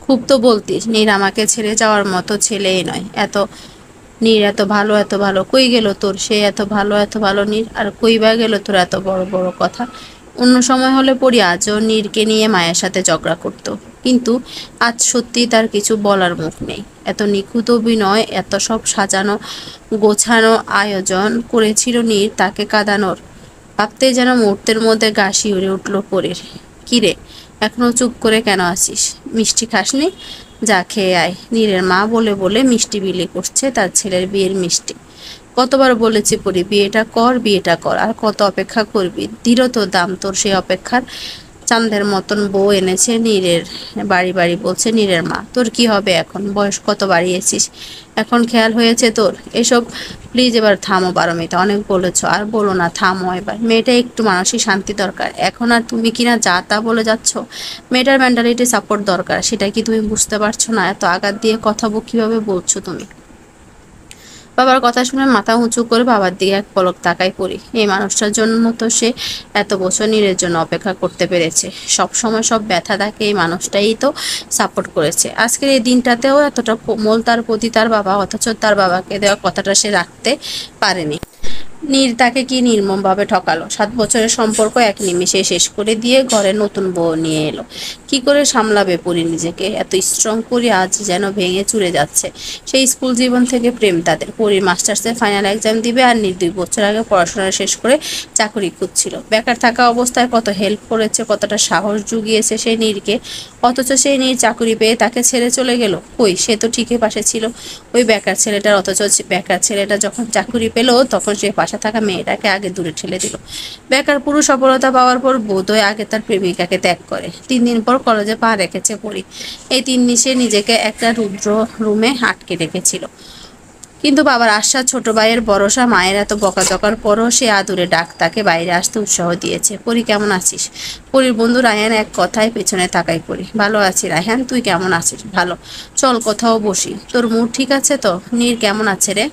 খুব তো বলতিস নীর আমাকে ছেড়ে যাওয়ার মতো ছেলেই নয়। নীর এত ভালো কই গেল তোর? সে এত ভালো নীর, আর কই বা গেল তোর এত বড় বড় কথা? অন্য সময় হলে পড়ি আজও নীরকে নিয়ে মায়ের সাথে ঝগড়া করতো, কিন্তু আজ সত্যি তার কিছু বলার মুখ নেই। এত নিখুঁত অভিনয়, এত সব সাজানো গোছানো আয়োজন করেছিল নীর তাকে কাঁদানোর, ভাবতেই যেন মুহূর্তের মধ্যে গা শিউরে উঠল পরের। কিরে, এখনো চুপ করে কেন আছিস? মিষ্টি খাসনি? যা খেয়ে আয়। নীরের মা বলে বলে মিষ্টি বিলি করছে তার ছেলের বিয়ের মিষ্টি। কতবার বলেছি পরি, বিয়েটা কর, আর কত অপেক্ষা করবি? দিল তো দাম তোর সেই অপেক্ষার। চাঁদের মতন বউ এনেছে নীরের বাড়ি বাড়ি, বলছে নীরের মা। তোর কি হবে এখন? বয়স কত বাড়িয়েছিস, এখন খেয়াল হয়েছে তোর এসব? প্লিজ এবার থামো পারমিতা, অনেক বলেছ, আর বলো না, থামো এবার। মেয়েটা একটু মানসিক শান্তি দরকার এখন, আর তুমি কিনা যা তা বলে যাচ্ছ। মেয়েটার মেন্টালিটি সাপোর্ট দরকার, সেটা কি তুমি বুঝতে পারছো না? এত আঘাত দিয়ে কথা কিভাবে বলছো তুমি? বাবার কথা শুনে মাথা উঁচু করে বাবার দিকে এক পলক তাকাই পড়ি। এই মানুষটার জন্য তো সে এত বছর নীরের জন্য অপেক্ষা করতে পেরেছে। সব সময় সব ব্যথা তাকে এই মানুষটাই তো সাপোর্ট করেছে। আজকের এই দিনটাতেও এতটা কোমল তার প্রতি তার বাবা, অথচ তার বাবাকে দেওয়া কথাটা সে রাখতে পারেনি। নীর তাকে কি নির্মমভাবে ঠকালো। 7 বছরের সম্পর্ক এক নিমিষে শেষ করে দিয়ে ঘরে নতুন বউ নিয়ে এলো। কি করে সামলাবে পরি নিজেকে? এত স্ট্রং পরি আজ যেন ভেঙে চুরে যাচ্ছে। সেই স্কুল জীবন থেকে প্রেম তাদের। পরির মাস্টার্সের ফাইনাল এক্সাম দিবে, আর নীর 2 বছর আগে পড়াশোনা শেষ করে চাকরি খুঁজছিল। বেকার থাকা অবস্থায় কত হেল্প করেছে, কতটা সাহস জুগিয়েছে সেই নীরকে, অথচ সেই নীর চাকরি পেয়ে তাকে ছেড়ে চলে গেল। কই, সে তো ঠিকই পাশে ছিল ওই বেকার ছেলেটার, অথচ বেকার ছেলেটা যখন চাকরি পেল তখন সে পাশে থাকা মেয়েটাকে আগে দূরে ঠেলে দিল। বেকার পুরো সফলতা পাওয়ার পর বোধহয় আগে তার প্রেমিকাকে ত্যাগ করে 3 দিন পর কলেজে পা রেখেছে পড়ি। এই 3 দিন সে নিজেকে একটা রুদ্র রুমে আটকে রেখেছিল, কিন্তু বাবার আশ্বাস, ছোট ভাইয়ের ভরসা, মায়ের এত বকাঝকার পরও সে আদুরে ডাক তাকে বাইরে আসতে উৎসাহ দিয়েছে। পরি, কেমন আছিস? পরির বন্ধু রায়হান এক কথায় পেছনে তাকাই পড়ি। ভালো আছি রায়হান, তুই কেমন আছিস? ভালো। চল কোথাও বসি। তোর মুড ঠিক আছে তো? নীর কেমন আছে রে?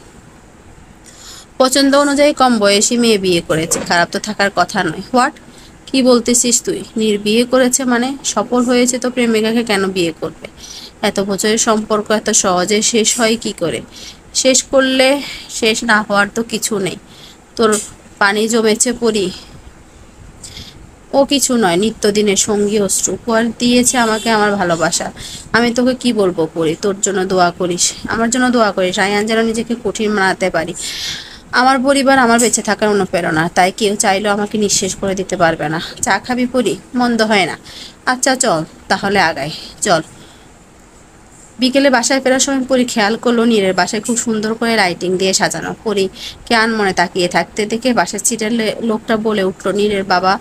পছন্দ অনুযায়ী কম বয়সী মেয়ে বিয়ে করেছে, খারাপ তো থাকার কথা নয়। হোয়াট, কি বলতেছিস তুই? নীর বিয়ে করেছে মানে? সফল হয়েছে তো প্রেমিকাকে কেন বিয়ে করবে? এত বছরের সম্পর্ক এত সহজে শেষ হয় কি করে? শেষ করলে শেষ না হওয়ার তো কিছু নেই। তোর পানি জমেছে পড়ি, ও কিছু নয়, নিত্যদিনের সঙ্গী অশ্রু উপহার দিয়েছে আমাকে আমার ভালোবাসা। আমি তোকে কি বলবো পড়ি, তোর জন্য দোয়া করিস, আমার জন্য দোয়া করিস। আয়ান যেন নিজেকে কঠিন মানাতে পারি। আমার পরিবার আমার বেঁচে থাকার অনুপ্রেরণা, তাই কেউ চাইলেও আমাকে নিঃশেষ করে দিতে পারবে না। চা খাবি পড়ি? মন্দ হয় না। আচ্ছা চল তাহলে আগাই, চল। বিকেলে বাসায় ফেরার সময় পরি খেয়াল করলো নীরের বাসায় খুব সুন্দর করে লাইটিং দিয়ে সাজানো। পরি কে মনে তাকিয়ে থাকতে দেখে বাসার সিটের লোকটা বলে উঠলো, নীরের বাবা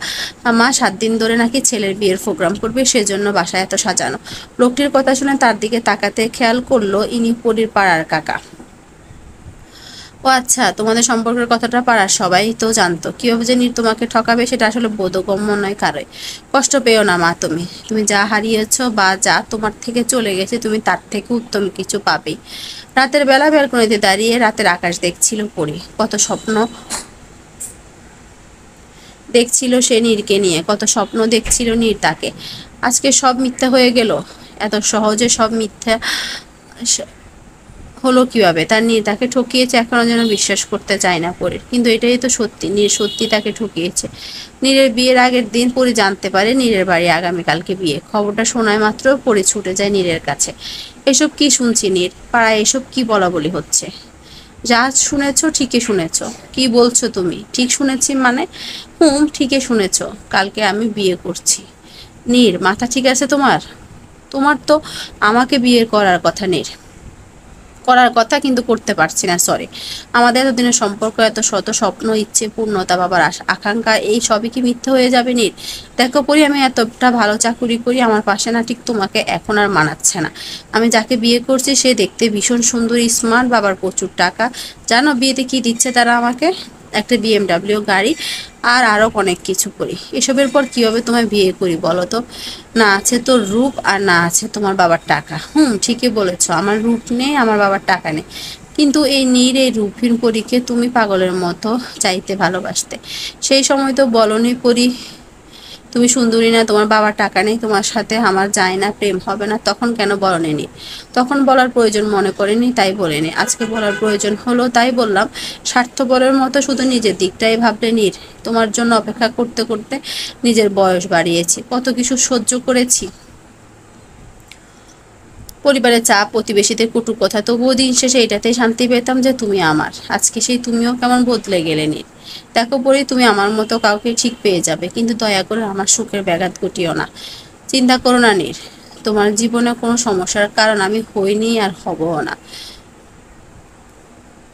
মা 7 দিন ধরে নাকি ছেলের বিয়ের প্রোগ্রাম করবে, সেজন্য বাসায় এত সাজানো। লোকটির কথা শুনে তার দিকে তাকাতে খেয়াল করলো ইনি পরির পাড়ার কাকা। ও আচ্ছা, তোমাদের সম্পর্কের কথাটা পাড়ার সবাই তো জানতো। কিভাবে যে নীর তোমাকে ঠকাবে সেটা আসলে বোধগম্য নয় কারোই। কষ্ট পেও না মা, তুমি তুমি যা হারিয়েছো বা যা তোমার থেকে চলে গেছে, তুমি তার থেকে উত্তম কিছু পাবেই। রাতের বেলা ব্যালকনিতে দাঁড়িয়ে রাতের আকাশ দেখছিল পরি। কত স্বপ্ন দেখছিল সে নীরকে নিয়ে, কত স্বপ্ন দেখছিল নীর তাকে। আজকে সব মিথ্যা হয়ে গেল। এত সহজে সব মিথ্যা হলো কিভাবে? তার নীর তাকে ঠকিয়েছে, এখনো যেন বিশ্বাস করতে চায় না পরি। কিন্তু এটাই তো সত্যি, নীর সত্যি তাকে ঠকিয়েছে। নীরের বিয়ের আগের দিন পরি জানতে পারে নীরের বাড়ি আগামীকালকে বিয়ে। খবরটা শোনায় মাত্র পরি ছুটে যায় নীরের কাছে। এসব কি শুনছি নীর? পাড়ায় এসব কি বলা বলি হচ্ছে? যা শুনেছো ঠিকই শুনেছো। কি বলছো তুমি? ঠিক শুনেছি মানে? ঠিকই শুনেছো, কালকে আমি বিয়ে করছি। নীর, মাথা ঠিক আছে তোমার? তোমার তো আমাকে বিয়ে করার কথা নীর, করার কথা, কিন্তু করতে পারছি না, সরি। আমাদের এতদিনের সম্পর্ক, এত শত স্বপ্ন, ইচ্ছে, পূর্ণতা, বাবার আকাঙ্ক্ষা, এই সবই কি মিথ্যে হয়ে যাবে নীর? দেখো পরি, আমি এতটা ভালো চাকুরি করি, আমার পাশে না ঠিক তোমাকে এখন আর মানাচ্ছে না। আমি যাকে বিয়ে করছি সে দেখতে ভীষণ সুন্দরী, স্মার্ট, বাবার প্রচুর টাকা। জানো বিয়েতে কি দিচ্ছে তারা আমাকে? একটা BMW গাড়ি, আর আরো অনেক কিছু করি। এসবের পর কিভাবে তোমায় বিয়ে করি বলো তো? না আছে তোর রূপ, আর না আছে তোমার বাবার টাকা। ঠিকই বলেছ, আমার রূপ নেই, আমার বাবার টাকা নেই, কিন্তু এই নীর, এই রূপহীন পরীকে তুমি পাগলের মতো চাইতে ভালোবাসতে। সেই সময় তো বলনি পরি তুমি সুন্দরী না, তোমার বাবার টাকা নেই, তোমার সাথে আমার যায় না, প্রেম হবে না, তখন কেন বলেনি? তখন বলার প্রয়োজন মনে করেনি, তাই বলেনি। আজকে বলার প্রয়োজন হলো, তাই বললাম। স্বার্থপরের মতো শুধু নিজের দিকটাই ভাবলে নীর। তোমার জন্য অপেক্ষা করতে করতে নিজের বয়স বাড়িয়েছি, কত কিছু সহ্য করেছি, পরিবারের চাপ, প্রতিবেশীদের কটু কথা, তবুও দিন শেষে এটাতেই শান্তি পেতাম যে তুমি আমার। আজকে সেই তুমিও কেমন বদলে গেলে নীর। দেখো পরি, তুমি আমার মতো কাউকে ঠিক পেয়ে যাবে, কিন্তু দয়া করে আমার সুখের ব্যাঘাত ঘটিও না। চিন্তা করো না নীর, তোমার জীবনে কোনো সমস্যার কারণ আমি হইনি আর হবও না।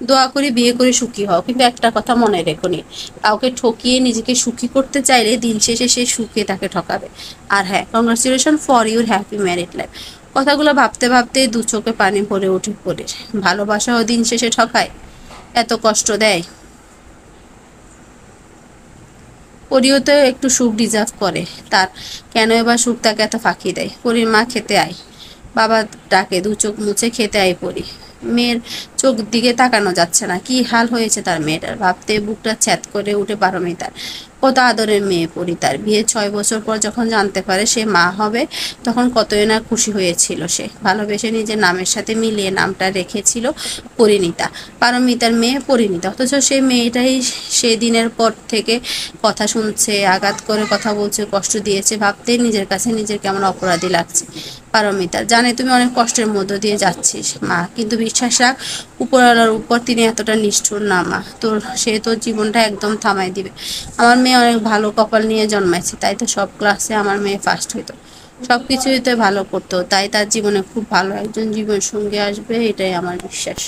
দোয়া করি বিয়ে করে সুখী হও, কিন্তু একটা কথা মনে রেখো নি, কাউকে ঠকিয়ে নিজেকে সুখী করতে চাইলে দিন শেষে সে সুখে তাকে ঠকাবে। আর হ্যাঁ, congratulation for your happy married life. কথাগুলো ভাবতে ভাবতে দু চোখে পানি ভরে উঠে পড়ে। ভালোবাসাও দিন শেষে ঠকায়, এত কষ্ট দেয়। পরিও তো একটু সুখ ডিজার্ভ করে, তার কেন এবার সুখ তাকে এত ফাঁকি দেয়? পরির মা, খেতে আয়। বাবা ডাকে, দু চোখ মুছে খেতে আয় পরি। মেয়ের চোখ দিকে তাকানো যাচ্ছে না, কি হাল হয়েছে তার মেয়েটার, ভাবতে বুকটা ছ্যাদ করে উঠে পারমিতার। কত আদরের মেয়ে পরি, তার বিয়ে 6 বছর পর যখন জানতে পারে সে মা হবে, তখন কতই না খুশি হয়েছিল সে। ভালোবেসে নিজের নামের সাথে মিলিয়ে নামটা রেখেছিল পরিণীতা, পারমিতার মেয়ে পরিণীতা। অথচ সেই মেয়েটাই সেদিনের পর থেকে কথা শুনছে, আঘাত করে কথা বলছে, কষ্ট দিয়েছে। ভাবতেই নিজের কাছে নিজের কেমন অপরাধী লাগছে। পারমিতা, জানে তুমি অনেক কষ্টের মধ্য দিয়ে যাচ্ছিস মা, কিন্তু বিশ্বাস রাখ, উপরওয়ালার উপর তিনি এতটা নিষ্ঠুর না মা। সে তোর জীবনটা একদম থামাই দিবে। আমার মেয়ে অনেক ভালো কপাল নিয়ে জন্মাইছে, তাই তো সব ক্লাসে আমার মেয়ে ফার্স্ট হইতো, সব কিছুই তো ভালো করতো, তাই তার জীবনে খুব ভালো একজন জীবন সঙ্গী আসবে, এটাই আমার বিশ্বাস।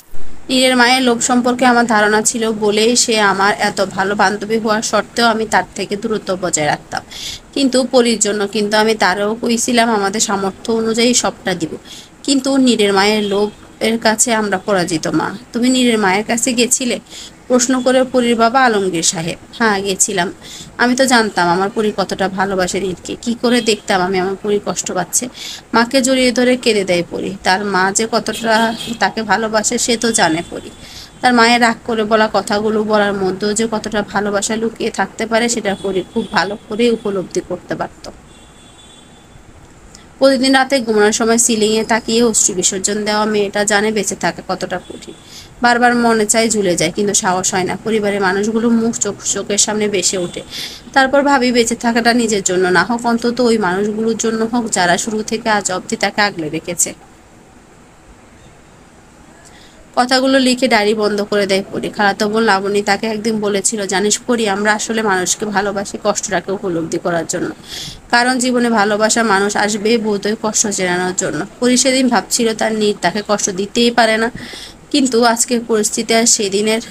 নীরের মায়ের লোভ সম্পর্কে আমার ধারণা ছিল বলেই সে আমার এত ভালো বান্ধবী হওয়ার সত্ত্বেও আমি তার থেকে দূরত্ব বজায় রাখতাম, কিন্তু পরির জন্য। কিন্তু আমি তারও কইছিলাম আমাদের সামর্থ্য অনুযায়ী সবটা দিব। কিন্তু নীরের মায়ের লোভ এর কাছে আমরা পরাজিত মা। তুমি নীরের মায়ের কাছে গেছিলে? প্রশ্ন করে পরীর বাবা আলমগীর সাহেব। হ্যাঁ, গেছিলাম। আমি তো জানতাম আমার পরী কতটা ভালোবাসে নীরকে, কি করে দেখতাম আমি আমার পরী কষ্ট পাচ্ছে। মাকে জড়িয়ে ধরে কেঁদে দেয় পরী, তার মা যে কতটা তাকে ভালোবাসে সে তো জানে পরী। তার মায়ের রাগ করে বলা কথাগুলো বলার মধ্যেও যে কতটা ভালোবাসা লুকিয়ে থাকতে পারে সেটা পরী খুব ভালো করে উপলব্ধি করতে পারত। প্রতিদিন রাতে ঘুমানোর সময় সিলিংয়ে তাকিয়ে অশ্রু বিসর্জন দেওয়া মেয়েটা জানে বেঁচে থাকা কতটা কঠিন। বারবার মনে চায় ঝুলে যায়, কিন্তু সাহস হয় না। পরিবারের মানুষগুলো মুখ চোখের সামনে ভেসে ওঠে। তারপর ভাবি বেঁচে থাকাটা নিজের জন্য না হোক, অন্তত ওই মানুষগুলোর জন্য হোক যারা শুরু থেকে আজ অবধি তাকে আগলে রেখেছে। কথাগুলো লিখে ডায়েরি বন্ধ করে দেয় পরি। খালাতো বোন লাবণী তাকে একদিন বলেছিল, জানিস পরি, আমরা আসলে মানুষকে ভালোবাসি কষ্টটাকে উপলব্ধি করার জন্য, কারণ জীবনে ভালোবাসা মানুষ আসবে বোধহয় কষ্ট চেনানোর জন্য। পরি সেদিন ভাবছিল তার নীর তাকে কষ্ট দিতেই পারে না, কিন্তু আজকের পরিস্থিতি আর সেদিনের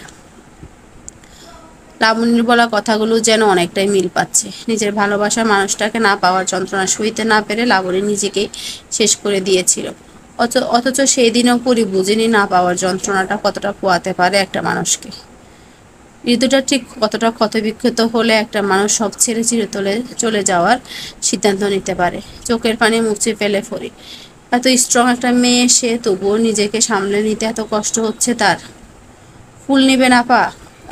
লাবণীর বলা কথাগুলো যেন অনেকটাই মিল পাচ্ছে। নিজের ভালোবাসার মানুষটাকে না পাওয়ার যন্ত্রণা সইতে না পেরে লাবণী নিজেকেই শেষ করে দিয়েছিল। অথচ সেই দিনও পরি বুঝেনি না পাওয়ার যন্ত্রণাটা কতটা পোয়াতে পারে একটা মানুষকে। ঋতুটা ঠিক কতটা ক্ষতবিক্ষত হলে একটা মানুষ সব ছেড়ে চিরতরে চলে যাওয়ার সিদ্ধান্ত নিতে পারে। চোখের পানি মুছে ফেলে পরি। এত স্ট্রং একটা মেয়ে সে, তবুও নিজেকে সামলে নিতে এত কষ্ট হচ্ছে তার। ফুল নিবে না পা?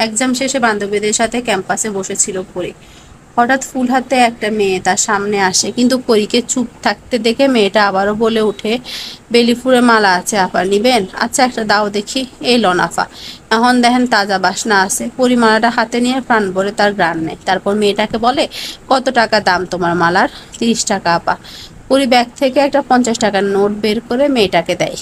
এক্সাম শেষে বান্ধবীদের সাথে ক্যাম্পাসে বসেছিল পরি। হঠাৎ ফুল হাতে একটা মেয়ে তার সামনে আসে, কিন্তু পরীকে চুপ থাকতে দেখে মেয়েটা আবারও বলে ওঠে, বেলি ফুলের মালা আছে আপা, নিবেন? আচ্ছা, একটা দাও দেখি। এই লন আফা, এখন দেখেন তাজা বাসনা আছে। পরি মালাটা হাতে নিয়ে প্রাণ ভরে তার গ্রান নেয়। তারপর মেয়েটাকে বলে, কত টাকা দাম তোমার মালার? 30 টাকা আপা। পরি ব্যাগ থেকে একটা 50 টাকার নোট বের করে মেয়েটাকে দেয়।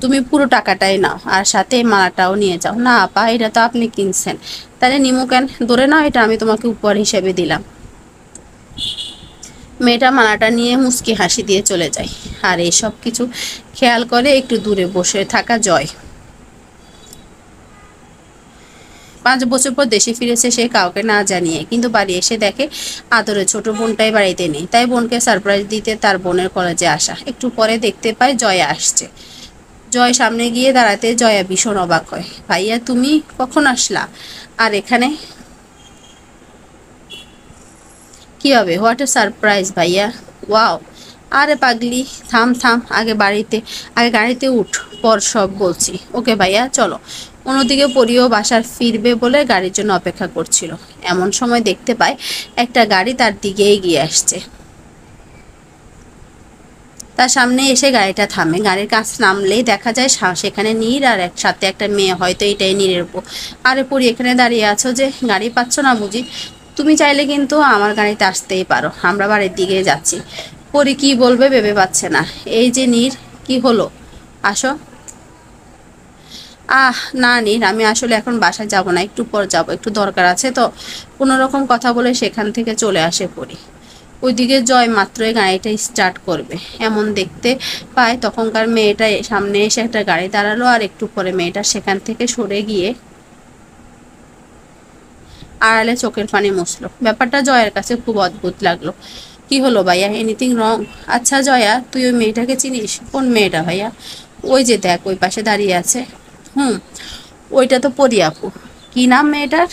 তুমি পুরো টাকাটাই নাও, আর সাথে এই মালাটাও নিয়ে যাও। না আপা, এটা তো আপনি কিনছেন। তাহলে নিমু কেন? ধরে নাও, এটা আমি তোমাকে উপহার হিসেবে দিলাম। মেয়েটা মালাটা নিয়ে মুচকি হাসি দিয়ে চলে যায়। আর এই সব কিছু খেয়াল করে একটু দূরে বসে থাকা জয়। 5 বছর পর দেশে ফিরেছে সে কাউকে না জানিয়ে, কিন্তু বাড়ি এসে দেখে আদরের ছোট বোনটাই বাড়িতে নেই। তাই বোনকে সারপ্রাইজ দিতে তার বোনের কলেজে আসা। একটু পরে দেখতে পায় জয়া আসছে। জয় সামনে গিয়ে দাঁড়াতে জয়া ভীষণ অবাক হয়। ভাইয়া, তুমি কখন আসলা? আর এখানে কি হবে? হোয়াট এ সারপ্রাইজ ভাইয়া। ওয়াও, আরে পাগলি, থাম থাম, আগে গাড়িতে উঠ, পর সব বলছি। ওকে ভাইয়া চলো। অন্যদিকে পরিও বাসার ফিরবে বলে গাড়ির জন্য অপেক্ষা করছিল। এমন সময় দেখতে পায় একটা গাড়ি তার দিকে এগিয়ে আসছে। তার সামনে এসে গাড়িটা থামে। গাড়ির কাছে নামলেই দেখা যায় সেখানে নীর আর সাথে একটা মেয়ে, হয়তো এটাই নীরের উপর। আরে পরি, এখানে দাঁড়িয়ে আছো যে, গাড়ি পাচ্ছ না বুঝি? তুমি চাইলে কিন্তু আমার গাড়িতে আসতেই পারো, আমরা বাড়ির দিকে যাচ্ছি। পরি কি বলবে ভেবে পাচ্ছে না। এই যে নীর, কি হলো, আসো। না নীর, আমি আসলে এখন বাসায় যাব না, একটু পর যাব, একটু দরকার আছে তো। কোনো রকম কথা বলে সেখান থেকে চলে আসে পরি। ওইদিকে জয় মাত্রই গাড়িটা স্টার্ট করবে, এমন দেখতে পায় তখনকার মেয়েটা সামনে এসে একটা গাড়ি দাঁড়ালো, আর একটু পরে মেয়েটা সেখান থেকে সরে গিয়ে আড়ালে চোখের পানি মুছলো। ব্যাপারটা জয়ের কাছে খুব অদ্ভুত লাগলো। কি হলো ভাইয়া, এনিথিং রং? আচ্ছা জয়া, তুই ওই মেয়েটাকে চিনিস? কোন মেয়েটা ভাইয়া? ওই যে দেখ, ওই পাশে দাঁড়িয়ে আছে। হুম, ওইটা তো পরি আপু। কি নাম মেয়েটার?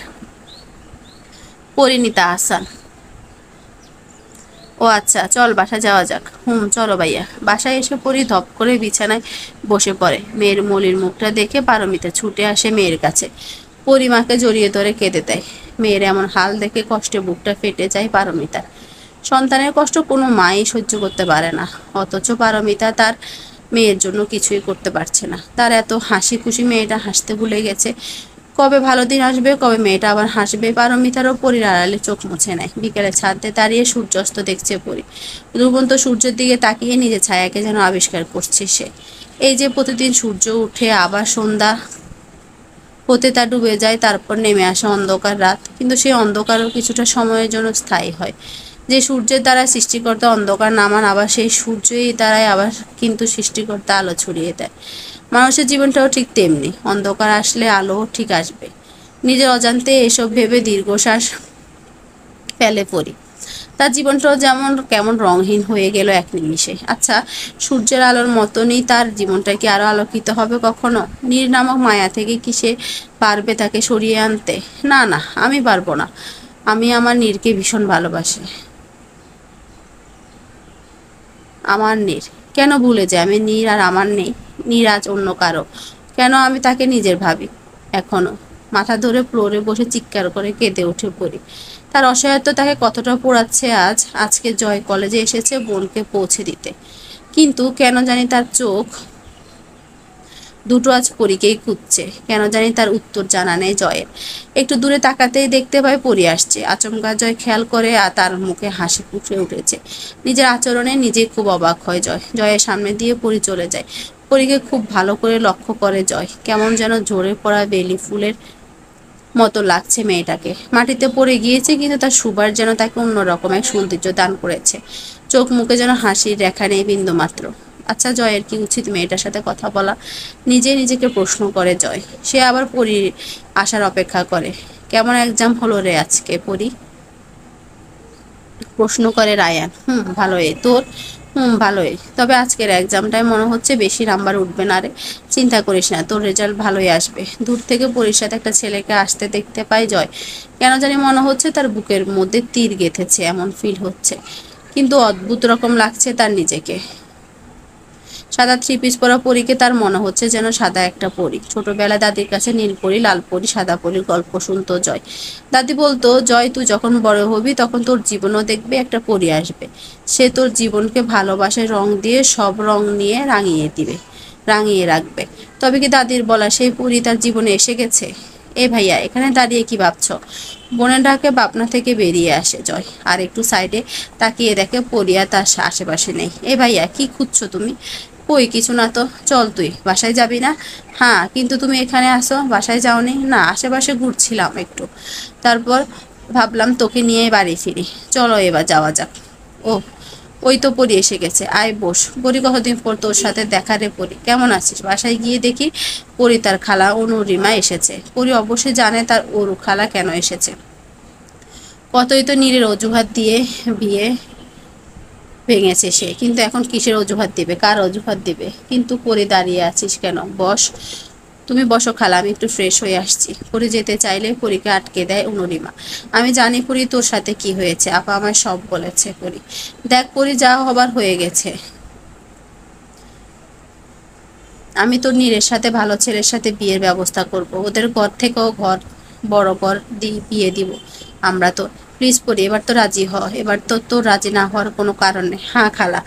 পরিণীতা আহসান। ও আচ্ছা, চল বাসা যাওয়া যাক। চলো ভাইয়া। বাসায় এসে পরি ধপ করে বিছানায় বসে পড়ে। মেয়ের মলির মুখটা দেখে পারমিতা ছুটে আসে মেয়ের কাছে। পরিমাকে জড়িয়ে ধরে কেঁদে দেয়। মেয়ের এমন হাল দেখে কষ্টে বুকটা ফেটে যায় পারমিতার। সন্তানের কষ্ট কোনো মাই সহ্য করতে পারে না, অথচ পারমিতা তার মেয়ের জন্য কিছুই করতে পারছে না। তার এত হাসি খুশি মেয়েটা হাসতে ভুলে গেছে। কবে ভালো দিন আসবে, কবে মেয়েটা আবার হাসবে। পারমিতারও পরীর আড়ালে চোখ মুছে নেয়। বিকেলে ছাদে দাঁড়িয়ে সূর্যাস্ত দেখছে পরী। ডুবন্ত সূর্যের দিকে তাকিয়ে নিজের ছায়াকে যেন আবিষ্কার করছে সে। এই যে প্রতিদিন সূর্য উঠে আবার সন্ধ্যা হতে তা ডুবে যায়, তারপর নেমে আসে অন্ধকার রাত। কিন্তু সেই অন্ধকারও কিছুটা সময়ের জন্য স্থায়ী হয়। যে সূর্যের দ্বারা সৃষ্টিকর্তা অন্ধকার নামান, আবার সেই সূর্যই দ্বারাই আবার কিন্তু সৃষ্টিকর্তা আলো ছড়িয়ে দেয়। মানুষের জীবনটাও ঠিক তেমনি, অন্ধকার আসলে আলো ঠিক আসবে। নিজের অজান্তে এসব ভেবে দীর্ঘশ্বাস ফেলে পড়ি। তার জীবনটাও যেমন কেমন রংহীন হয়ে গেল এক নিমিষে। আচ্ছা, সূর্যের আলোর মতনই তার জীবনটা কি আরো আলোকিত হবে কখনো? নীর নামক মায়া থেকে কি সে পারবে তাকে সরিয়ে আনতে? না না, আমি পারবো না। আমি আমার নীরকে ভীষণ ভালোবাসি। আমার নীর কেন ভুলে যায় আমি নীর আর আমার নেই? নীর আজ অন্য কারো। কেন আমি তাকে নিজের ভাবি এখনো? মাথা ধরে ফ্লোরে বসে চিৎকার করে কেঁদে উঠে পড়ি। তার অসহায়ত্ব তাকে কতটা পোড়াচ্ছে। আজকে জয় কলেজে এসেছে বোনকে পৌঁছে দিতে, কিন্তু কেন জানি তার চোখ দুটো আজ পরীকেই খুঁজছে। কেন জানি তার উত্তর জানা নেই জয়ের। একটু দূরে তাকাতেই দেখতে পায় পরী আসছে। আচমকা জয় খেয়াল করে আর তার মুখে হাসি ফুটে উঠেছে। নিজের আচরণে নিজেই খুব অবাক হয় জয়। জয়ের সামনে দিয়ে পরী চলে যায়। পরীকে খুব ভালো করে লক্ষ্য করে জয়। কেমন যেন ঝরে পড়া বেলি ফুলের মতো লাগছে মেয়েটাকে। মাটিতে পড়ে গিয়েছে, কিন্তু তার সুবার যেন তাকে অন্যরকম এক সৌন্দর্য দান করেছে। চোখ মুখে যেন হাসির রেখা নেই বিন্দু মাত্র। আচ্ছা, জয়ের কি উচিত মেয়েটার সাথে কথা বলা? নিজেকে প্রশ্ন করে জয়। সে আবার পরী আসার অপেক্ষা করে। কেমন এক্সাম হলো রে আজকে পরী? প্রশ্ন করে রায়ান। ভালোই। তোর? ভালোই। তবে আজকের এক্সামটায় মনে হচ্ছে বেশি নাম্বার উঠবে না রে। চিন্তা করিস না, তোর রেজাল্ট ভালোই আসবে। দূর থেকে পরীর সাথে একটা ছেলেকে আসতে দেখতে পাই জয়। কেন জানি মনে হচ্ছে তার বুকের মধ্যে তীর গেঁথেছে, এমন ফিল হচ্ছে। কিন্তু অদ্ভুত রকম লাগছে তার নিজেকে। সাদা থ্রি পিস পরা পরীকে তার মনে হচ্ছে যেন সাদা একটা পরী। ছোটবেলায় দাদির কাছে নীল পরী, লাল পরী, সাদা পরীর গল্প শুনতো জয়। দাদি বলতো, জয় তুই যখন বড় হবি তখন তোর জীবনও দেখবে একটা পরী আসবে। সে তোর জীবনকে ভালোবাসার রং দিয়ে সব রং নিয়ে রাঙিয়ে রাখবে। তবে কি দাদির বলা সেই পরী তার জীবনে এসে গেছে? এ ভাইয়া, এখানে দাঁড়িয়ে কি ভাবছো? বোনের ডাকে ভাবনা থেকে বেরিয়ে আসে জয়, আর একটু সাইডে তাকিয়ে দেখে পরিয়া তার আশেপাশে নেই। এ ভাইয়া, কি খুঁজছো তুমি? কই কিছু না তো। চল, তুই বাসায় যাবি না? হ্যাঁ, কিন্তু তুমি এখানে আসো, বাসায় যাওনি? না, আশেপাশে ঘুরছিলাম একটু, তারপর ভাবলাম তোকে নিয়ে বাড়ি ফিরি। চলো এবার যাওয়া যাক। ও, ওই তো পরি এসে গেছে, আয় বস। পরি কতদিন পর তোর সাথে দেখা রে পরি, কেমন আছিস? বাসায় গিয়ে দেখি পরি তার খালা অনুরিমা এসেছে। পরি অবশ্যই জানে তার অরু খালা কেন এসেছে। কতই তো নীরের অজুহাত দিয়ে বিয়ে ভেঙেছে সে, কিন্তু এখন কিসের অজুহাত দিবে, কার অজুহাত দিবে? কিন্তু পরে দাঁড়িয়ে আছিস কেন? বস। তুমি বসো খালা, আমি একটু ফ্রেশ হয়ে আসছি। পরি যেতে চাইলে পরীকে আটকে দেয় অনুরিমা। আমি জানি পরি তোর সাথে কি হয়েছে, আপা আমায় সব বলেছে। পরি, দেখ পরি, যা হবার হয়ে গেছে। আমি তোর নীরের সাথে ভালো ছেলের সাথে বিয়ের ব্যবস্থা করব, ওদের ঘর থেকেও ঘর বড় ঘর বিয়ে দিব আমরা। তো প্লিজ পড়ি, এবার তো রাজি হ, এবার তো তোর রাজি না হওয়ার কোনো কারণ নেই। হ্যাঁ খালা,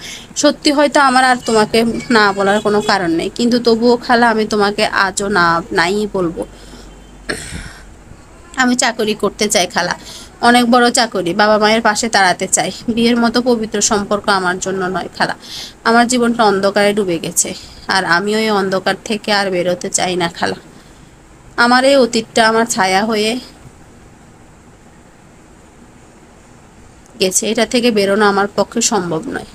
সত্যি হয়তো আমার আর তোমাকে না বলার কোনো কারণ নেই, কিন্তু তবুও খালা আমি তোমাকে আজও নাই বলবো। আমি চাকরি করতে চাই খালা, অনেক বড় চাকরি, বাবা মায়ের পাশে দাঁড়াতে চাই। বিয়ের মতো পবিত্র সম্পর্ক আমার জন্য নয় খালা। আমার জীবনটা অন্ধকারে ডুবে গেছে, আর আমিও এই অন্ধকার থেকে আর বেরোতে চাই না খালা। আমার এই অতীতটা আমার ছায়া হয়ে গেছে, এটা থেকে বেরোনো আমার পক্ষে সম্ভব নয়।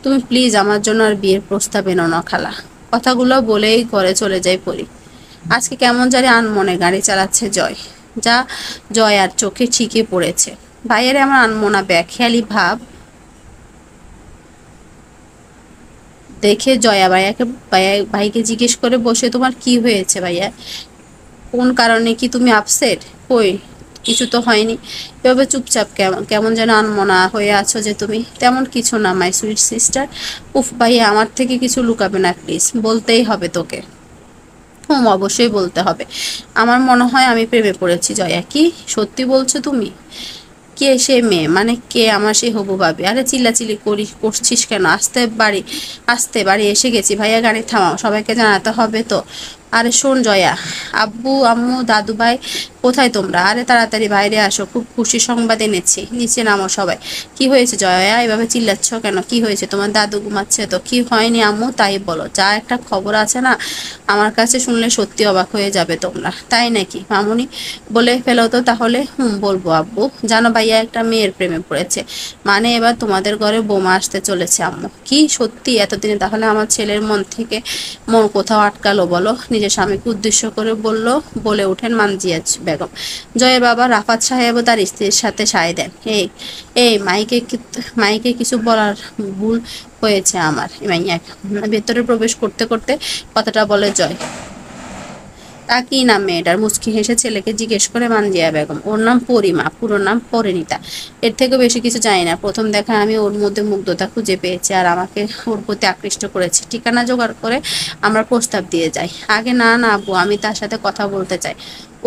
তুমি প্লিজ আমার জন্য আর বিয়ের প্রস্তাব এনো না খালা। কথাগুলো বলেই ঘরে চলে যাই পরি। আজকে কেমন জানি আনমনে গাড়ি চালাচ্ছে জয়। যা জয় আর চোখে ঠিকই পড়েছে। ভাইয়ের আমার আনমনা ব্যাখ্যালি ভাব দেখে জয়া ভাইকে জিজ্ঞেস করে বসে, তোমার কি হয়েছে ভাইয়া? কোন কারণে কি তুমি আপসেট? কই, কিছু তো হয়নি। এভাবে চুপচাপ কেমন কেমন যেন আনমনা হয়ে আছো যে তুমি? তেমন কিছু না মাই সুইট সিস্টার। উফ ভাইয়া, আমার থেকে কিছু লুকাবে না প্লিজ, বলতেই হবে তোকে। হুম, অবশ্যই বলতে হবে। আমার মনে হয় আমি প্রেমে পড়েছি জয়া। কি সত্যি বলছো তুমি? কে সে মেয়ে? মানে কে আমার সেই হবু ভাবি? আরে চিল্লাচিল্লি করছিস কেন? আসতে বাড়ি এসে গেছি ভাইয়া, গাড়ি থামাও, সবাইকে জানাতে হবে তো। আরে শোন জয়া, আব্বু আম্মু দাদু ভাই কোথায় তোমরা? আরে তাড়াতাড়ি বাইরে আসো, খুব খুশি সংবাদ এনেছি, নিচে নামো সবাই। কি হয়েছে জয়া, এভাবে চিল্লাচ্ছ কেন? কি হয়েছে? তোমার দাদু ঘুমাচ্ছে তো? কি হয়নি আম্মু, তাই বলো। যা একটা খবর আছে না, আমার কাছে শুনলে সত্যি অবাক হয়ে যাবে তোমরা। তাই নাকি মামুনি? বলে ফেলো তো তাহলে। হুম, বলবো আব্বু। জানো ভাইয়া একটা মেয়ের প্রেমে পড়েছে, মানে এবার তোমাদের ঘরে বোমা আসতে চলেছে আম্মু। কি সত্যি? এতদিনে তাহলে আমার ছেলের মন থেকে মন কোথাও আটকালো বলো? নিজের স্বামীকে উদ্দেশ্য করে বলে ওঠেন মানজিয়া বেগম। জয়ের বাবা রাফাত সাহেবও তার স্ত্রীর সাথে সায় দেন। এই এই মাইকে কিছু বলার ভুল হয়েছে আমার। মাইয়া ভেতরে প্রবেশ করতে করতে কথাটা বলে জয়। তা কি নাম মেয়েটার? মুচকি হেসে ছেলেকে জিজ্ঞেস করে মানজিয়া বেগম। ওর নাম পরিমা, পুরো নাম পরিণীতা। এর থেকে বেশি কিছু জানি না। প্রথম দেখা আমি ওর মধ্যে মুগ্ধতা খুঁজে পেয়েছি, আর আমাকে ওর প্রতি আকৃষ্ট করেছে। ঠিকানা জোগাড় করে আমরা প্রস্তাব দিয়ে যাই। আগে না না আব্বু, আমি তার সাথে কথা বলতে চাই।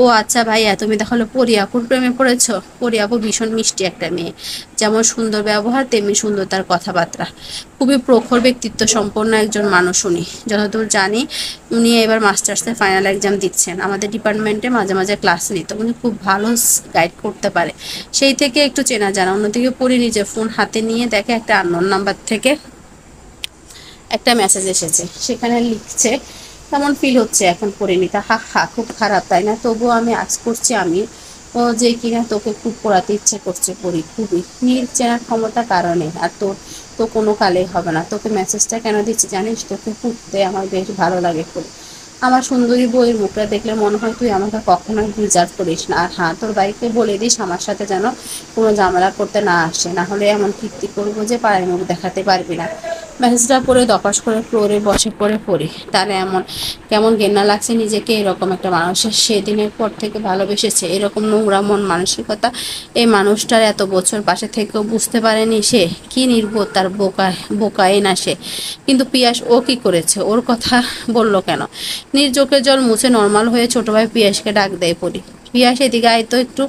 ও আচ্ছা ভাইয়া, তুমি তাহলে পরিয়াপুর প্রেমে পড়েছো? পরিয়াপু ভীষণ মিষ্টি একটা মেয়ে, যেমন সুন্দর ব্যবহার তেমনি সুন্দর তার কথাবার্তা। খুবই প্রখর ব্যক্তিত্ব সম্পন্ন একজন মানুষ উনি। যতদূর জানি উনি এবার মাস্টার্সের ফাইনাল এক্সাম দিচ্ছেন। আমাদের ডিপার্টমেন্টে মাঝে মাঝে ক্লাস নিত। উনি খুব ভালো গাইড করতে পারে, সেই থেকে একটু চেনা জানা। অন্যদিকে পড়ি নিজে ফোন হাতে নিয়ে দেখে একটা আননোন নাম্বার থেকে একটা মেসেজ এসেছে, সেখানে লিখছে, কেমন ফিল হচ্ছে এখন পরিণীতা? হা হা, খুব খারাপ তাই না? তবুও আমি আজ করছি, আমি ও যে কিনা তোকে খুব পড়াতে ইচ্ছে করছে পড়ি, খুবই। নীল চেনার ক্ষমতা কারণে, আর তোর তো কোনো কালেই হবে না। তোকে মেসেজটা কেন দিচ্ছি জানিস? তোকে পড়তে আমার বেশ ভালো লাগে পড়ি। আমার সুন্দরী বইয়ের মুখটা দেখলে মনে হয় তুই আমাকে কখনোই ডিজার্ভ করিস না। আর হ্যাঁ, তোর বাইকে বলে দিস আমার সাথে যেন কোনো ঝামেলা করতে না আসে, না হলে এমন কীর্তি করবো যে পাড়ায় মুখ দেখাতে পারবি না। মেসেজটা পড়ে দপাস করে ফ্লোরে বসে পড়ি। তার কেমন ঘেন্না লাগছে নিজেকে। এরকম একটা মানুষের সেদিনের পর থেকে ভালোবেসেছে, এরকম নোংরা মন মানসিকতা এই মানুষটার এত বছর পাশে থেকেও বুঝতে পারেনি সে। কি নির্বোধ তার, বোকাই না সে। কিন্তু পিয়াস ও কি করেছে? ওর কথা বলল কেন? চোখের জল মুছে নর্মাল হয়ে ছোট ভাই পিয়াসকে ডাক দেয় পড়ি। পিয়াস, এদিকে আয় তো একটু।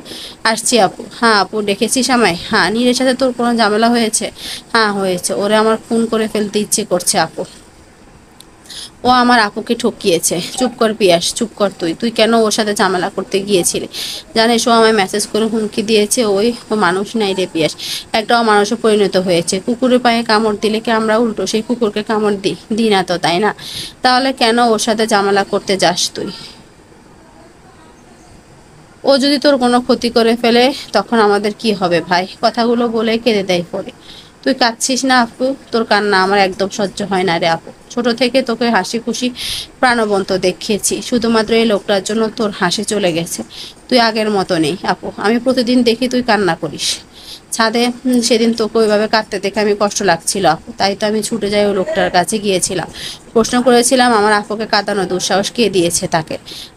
আসছি আপু। হ্যাঁ আপু, ডেকেছিস আমায়? হ্যাঁ, নীরের সাথে তোর কোনো ঝামেলা হয়েছে? হ্যাঁ হয়েছে, ওরে আমার খুন করে ফেলতে ইচ্ছে করছে আপু। ও আমার আপুকে ঠকিয়েছে। চুপ কর পিয়াস, চুপ কর। তুই কেন ওর সাথে ঝামেলা করতে গিয়েছিলি? জানিস ও আমায় মেসেজ করে হুমকি দিয়েছে। ও মানুষ নাই রে পিয়াস, একটা অমানুষে পরিণত হয়েছে। কুকুরের পায়ে কামড় দিলে কি আমরা উল্টো সেই কুকুরকে কামড় দিই না তো, তাই না? তাহলে কেন ওর সাথে ঝামেলা করতে যাস তুই? ও যদি তোর কোনো ক্ষতি করে ফেলে তখন আমাদের কি হবে ভাই? কথাগুলো বলে কেঁদে দেয় পরে। তুই কাঁদছিস না আপু? তোর কান্না আমার একদম সহ্য হয় না রে আপু। ছোট থেকে তোকে হাসি খুশি প্রাণবন্ত দেখিয়েছি, শুধুমাত্র এই লোকটার জন্য তোর হাসি চলে গেছে। তুই তুই আগের মতো নেই আপু, আমি প্রতিদিন দেখি তুই কান্না করিস। ছাদে সেদিন তোকে ওইভাবে কাঁদতে দেখে আমি কষ্ট লাগছিল আপু, তাই তো আমি ছুটে যাই ওই লোকটার কাছে গিয়েছিলাম, প্রশ্ন করেছিলাম আমার আপুকে কাঁদানো দুঃসাহস কে দিয়েছে তাকে।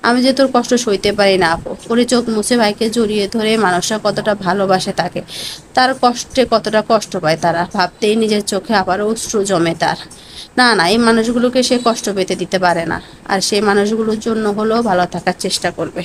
আমি যে তোর কষ্ট সইতে পারি না আপু। পরে চোখ মুছে ভাইকে জড়িয়ে ধরে মানুষরা কতটা ভালোবাসে তাকে, তার কষ্টে কতটা কষ্ট পায় তারা, ভাবতেই নিজের চোখে আবার অশ্রু জমে তার। না না, এই মানুষগুলোকে সে কষ্ট পেতে দিতে পারে না, আর সেই মানুষগুলোর জন্য হলেও ভালো থাকার চেষ্টা করবে।